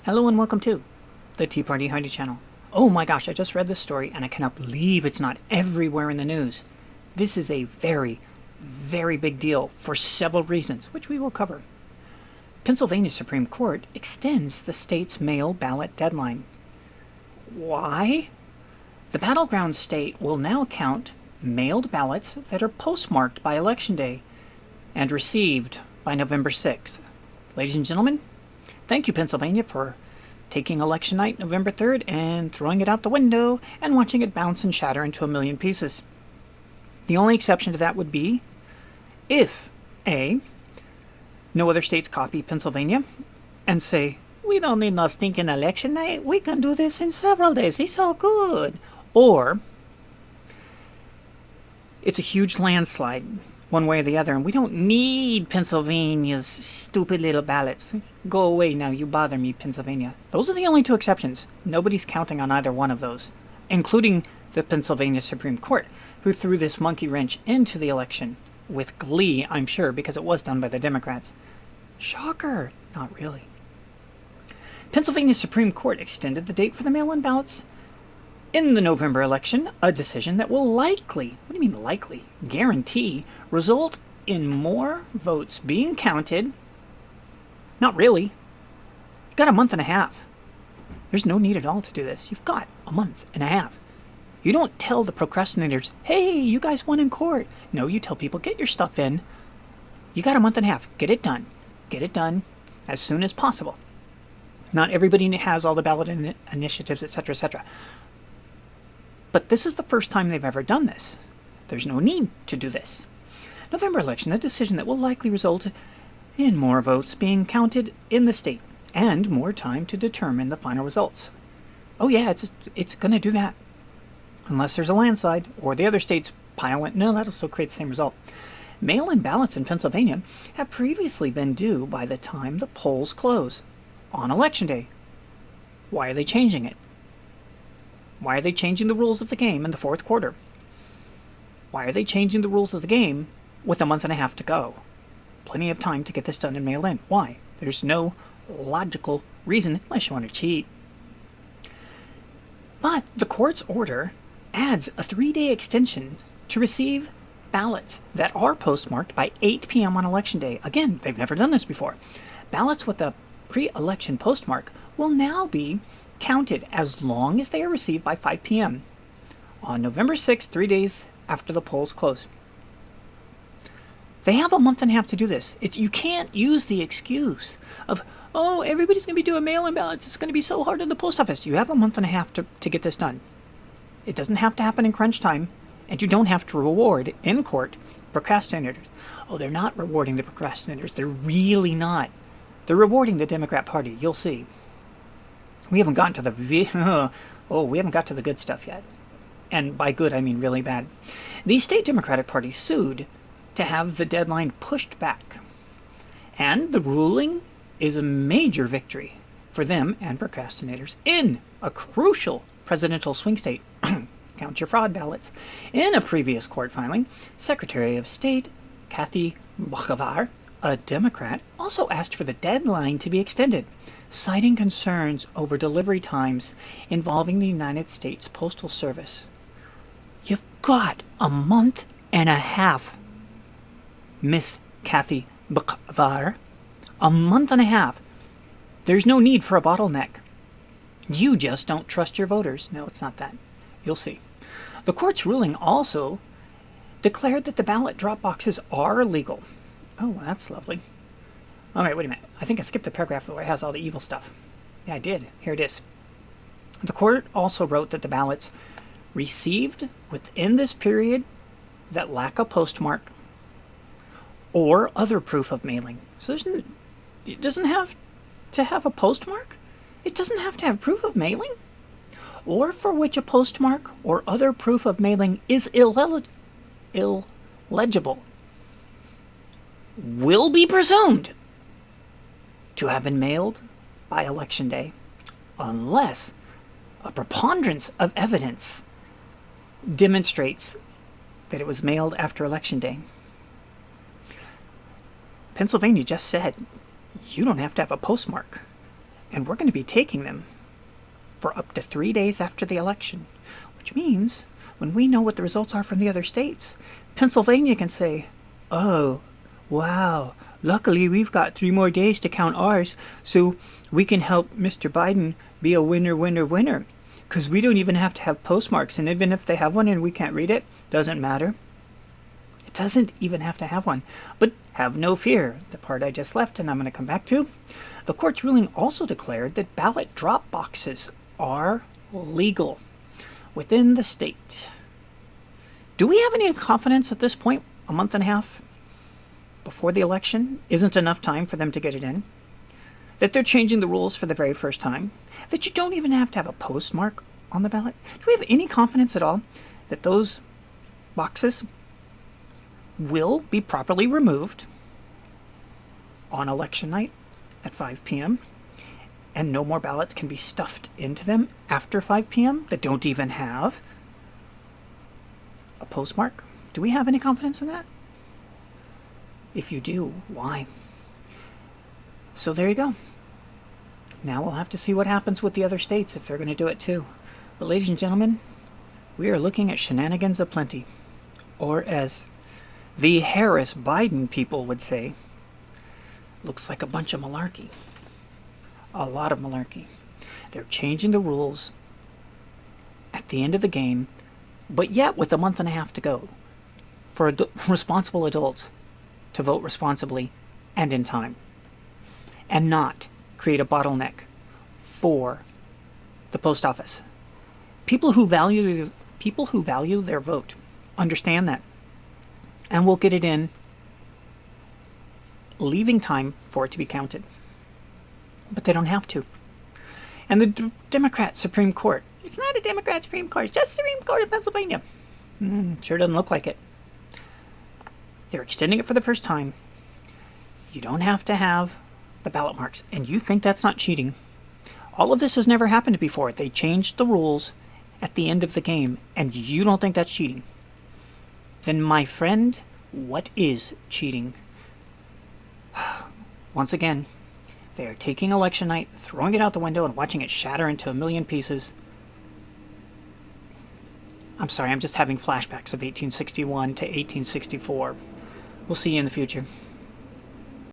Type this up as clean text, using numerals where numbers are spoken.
Hello and welcome to the Tea Party Heidi channel. Oh my gosh, I just read this story and I cannot believe it's not everywhere in the news. This is a very, very big deal for several reasons, which we will cover. Pennsylvania Supreme Court extends the state's mail ballot deadline. Why? The battleground state will now count mailed ballots that are postmarked by Election Day and received by November 6th. Ladies and gentlemen, thank you, Pennsylvania, for taking election night, November 3rd, and throwing it out the window and watching it bounce and shatter into a million pieces. The only exception to that would be if, A, no other states copy Pennsylvania and say, we don't need no stinking election night, we can do this in several days, it's all good. Or it's a huge landslide, one way or the other, and we don't need Pennsylvania's stupid little ballots. Go away now, you bother me, Pennsylvania. Those are the only two exceptions. Nobody's counting on either one of those, including the Pennsylvania Supreme Court, who threw this monkey wrench into the election with glee, I'm sure, because it was done by the Democrats. Shocker! Not really. Pennsylvania Supreme Court extended the date for the mail-in ballots in the November election, a decision that will likely, what do you mean likely, guarantee, result in more votes being counted. Not really. You've got a month and a half. There's no need at all to do this. You've got a month and a half. You don't tell the procrastinators, hey, you guys won in court. No, you tell people, get your stuff in. You got a month and a half. Get it done. Get it done as soon as possible. Not everybody has all the ballot initiatives, etc., etc. But this is the first time they've ever done this. There's no need to do this. November election, a decision that will likely result in more votes being counted in the state and more time to determine the final results. Oh yeah, it's going to do that. Unless there's a landslide or the other states pile it. No, that'll still create the same result. Mail-in ballots in Pennsylvania have previously been due by the time the polls close on Election Day. Why are they changing it? Why are they changing the rules of the game in the fourth quarter? Why are they changing the rules of the game with a month and a half to go? Plenty of time to get this done and mail in. Why? There's no logical reason unless you want to cheat. But the court's order adds a 3-day extension to receive ballots that are postmarked by 8 p.m. on Election Day. Again, they've never done this before. Ballots with a pre-election postmark will now be counted as long as they are received by 5 p.m. on November 6th, 3 days after the polls close. They have a month and a half to do this. You can't use the excuse of, oh, everybody's going to be doing mail-in ballots. It's going to be so hard in the post office. You have a month and a half to get this done. It doesn't have to happen in crunch time, and you don't have to reward in court procrastinators. Oh, they're not rewarding the procrastinators. They're really not. They're rewarding the Democrat Party. You'll see. We haven't gotten to we haven't got to the good stuff yet. And by good, I mean really bad. The state Democratic Party sued to have the deadline pushed back. And the ruling is a major victory for them and procrastinators in a crucial presidential swing state. Count your fraud ballots. In a previous court filing, Secretary of State Kathy Boockvar, a Democrat, also asked for the deadline to be extended, citing concerns over delivery times involving the United States Postal Service. You've got a month and a half, Miss Kathy Boockvar. A month and a half. There's no need for a bottleneck. You just don't trust your voters. No, it's not that. You'll see. The court's ruling also declared that the ballot drop boxes are legal. Oh, well, that's lovely. All right, wait a minute. I think I skipped the paragraph where it has all the evil stuff. Yeah, I did. Here it is. The court also wrote that the ballots received within this period that lack a postmark or other proof of mailing. So it doesn't have to have a postmark? It doesn't have to have proof of mailing? Or for which a postmark or other proof of mailing is illegible, will be presumed to have been mailed by Election Day unless a preponderance of evidence demonstrates that it was mailed after Election Day. Pennsylvania just said you don't have to have a postmark. And we're going to be taking them for up to 3 days after the election, which means when we know what the results are from the other states, Pennsylvania can say, oh, wow, luckily we've got 3 more days to count ours, so we can help Mr. Biden be a winner, winner, winner. Because we don't even have to have postmarks, and even if they have one and we can't read it, doesn't matter. It doesn't even have to have one. But have no fear, the part I just left and I'm going to come back to. The court's ruling also declared that ballot drop boxes are legal within the state. Do we have any confidence at this point, a month and a half before the election, isn't enough time for them to get it in? That they're changing the rules for the very first time? That you don't even have to have a postmark on the ballot? Do we have any confidence at all that those boxes will be properly removed on election night at 5 p.m. and no more ballots can be stuffed into them after 5 p.m. that don't even have a postmark? Do we have any confidence in that? If you do, why? So there you go. Now we'll have to see what happens with the other states if they're going to do it too. But ladies and gentlemen, we are looking at shenanigans aplenty. Or as the Harris-Biden people would say, looks like a bunch of malarkey. A lot of malarkey. They're changing the rules at the end of the game, but yet with a month and a half to go for responsible adults to vote responsibly and in time, and not create a bottleneck for the post office. People who value their vote understand that and will get it in, leaving time for it to be counted. But they don't have to. And the Democrat Supreme Court, it's not a Democrat Supreme Court, it's just Supreme Court of Pennsylvania. Sure doesn't look like it. They're extending it for the first time. You don't have to have the ballot marks, and you think that's not cheating. All of this has never happened before. They changed the rules at the end of the game, and you don't think that's cheating. Then, my friend, what is cheating? Once again, they are taking election night, throwing it out the window, and watching it shatter into a million pieces. I'm sorry, I'm just having flashbacks of 1861 to 1864. We'll see you in the future.